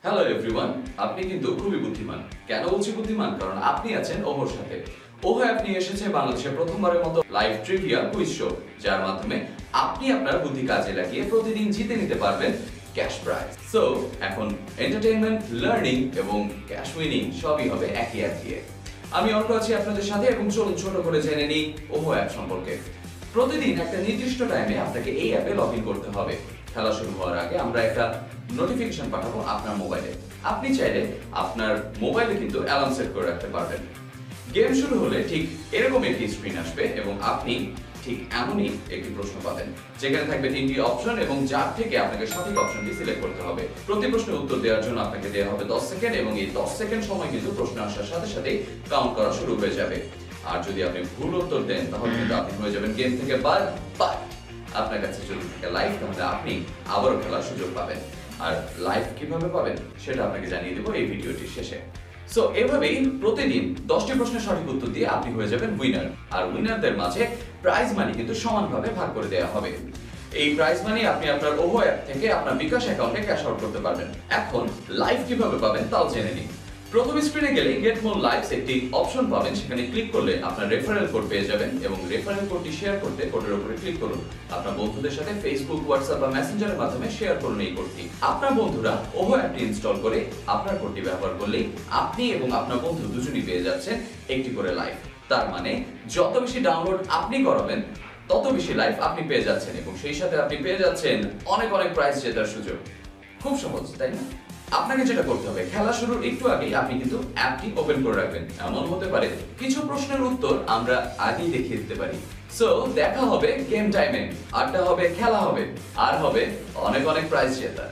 Hello everyone, আপনি কিন্তু খুবই বুদ্ধিমান। কেন বলছি বুদ্ধিমান? কারণ আপনি আছেন ওহোর সাথে। ওহো অ্যাপ নিয়ে এসেছে বাংলাদেশের প্রথমবারের মতো লাইভ ট্রিভিয়া কুইজ শো, যার মাধ্যমে আপনি আপনার বুদ্ধি কাজে লাগিয়ে প্রতিদিন জিতে নিতে পারবেন ক্যাশ প্রাইজ। সো এখন এন্টারটেইনমেন্ট, লার্নিং এবং ক্যাশ উইনিং সবই হবে একই অ্যাপ দিয়ে। আমি অর্ক আছি আপনাদের সাথে এবং চলুন ছোট করে জেনে নিই ওহো অ্যাপ সম্পর্কে। প্রতিদিন একটা নির্দিষ্ট টাইমে আপনাকে এই অ্যাপে লগ ইন করতে হবে। খেলা শুরু হওয়ার আগে আমরা একটা নোটিফিকেশন পাঠাবো আপনার মোবাইলে। আপনি চাইলে আপনার মোবাইলে কিন্তু অ্যালার্ম সেট করে রাখতে পারবেন। গেম শুরু হলে ঠিক এরকম একটি স্ক্রিন আসবে এবং আপনি ঠিক এমনই একটি প্রশ্ন পাবেন, যেখানে থাকবে 3টি অপশন এবং যার থেকে আপনাকে সঠিক অপশনটি সিলেক্ট করতে হবে। প্রতি প্রশ্নের উত্তর দেওয়ার জন্য আপনাকে দেওয়া হবে 10 সেকেন্ড এবং এই 10 সেকেন্ড সময় কিন্তু প্রশ্ন আসার সাথে সাথে কাউন্ট করা শুরু হয়ে যাবে। আর যদি আপনি ভুল উত্তর দেন তাহলে কিন্তু আপনি হয়ে যাবেন গেম থেকে বাদ। আপনার কাছে যদি থাকে লাইভ, তাহলে আপনি আবারও খেলার সুযোগ পাবেন। আর লাইভ কিভাবে পাবেন সেটা আপনাকে জানিয়ে দেব এই ভিডিওটির শেষে। সো এভাবেই প্রতিদিন 10টি প্রশ্নের সঠিক উত্তর দিয়ে আপনি হয়ে যাবেন উইনার। আর উইনারদের মাঝে প্রাইজ মানি কিন্তু সমানভাবে ভাগ করে দেওয়া হবে। এই প্রাইজ মানি আপনি আপনার ওহো অ্যাপ থেকে আপনার বিকাশ অ্যাকাউন্টে ক্যাশ আউট করতে পারবেন। এখন লাইভ কিভাবে পাবেন তাও জেনে নিন। প্রথম স্ক্রিনে গেলে গেট মোর লাইভস একটি অপশন পাবেন, সেখানে ক্লিক করলে আপনার রেফারেল কোড পেয়ে যাবেন এবং রেফারেল কোডটি শেয়ার করতে কোডের উপরে ক্লিক করুন। আপনার বন্ধুদের সাথে ফেসবুক, হোয়াটসঅ্যাপ বা মেসেঞ্জারের মাধ্যমে শেয়ার করুন এই কোডটি। আপনার বন্ধুরা ওহো অ্যাপটি ইনস্টল করে আপনার কোডটি ব্যবহার করলেই আপনি এবং আপনার বন্ধু দুজনই পেয়ে যাচ্ছেন একটি করে লাইভ। তার মানে যত বেশি ডাউনলোড আপনি করাবেন তত বেশি লাইভ আপনি পেয়ে যাচ্ছেন এবং সেই সাথে আপনি পেয়ে যাচ্ছেন অনেক প্রাইজ জেতার সুযোগ। খুব সহজ, তাই না? আপনাকে যেটা করতে হবে, খেলা শুরুর একটু আগেই আপনি কিন্তু অ্যাপটি ওপেন করে রাখবেন। এমন হতে পারে কিছু প্রশ্নের উত্তর আমরা আগেই দেখিয়ে দিতে পারি। সো দেখা হবে গেম টাইমে, আড্ডা হবে, খেলা হবে, আর হবে অনেক প্রাইজ জেতা।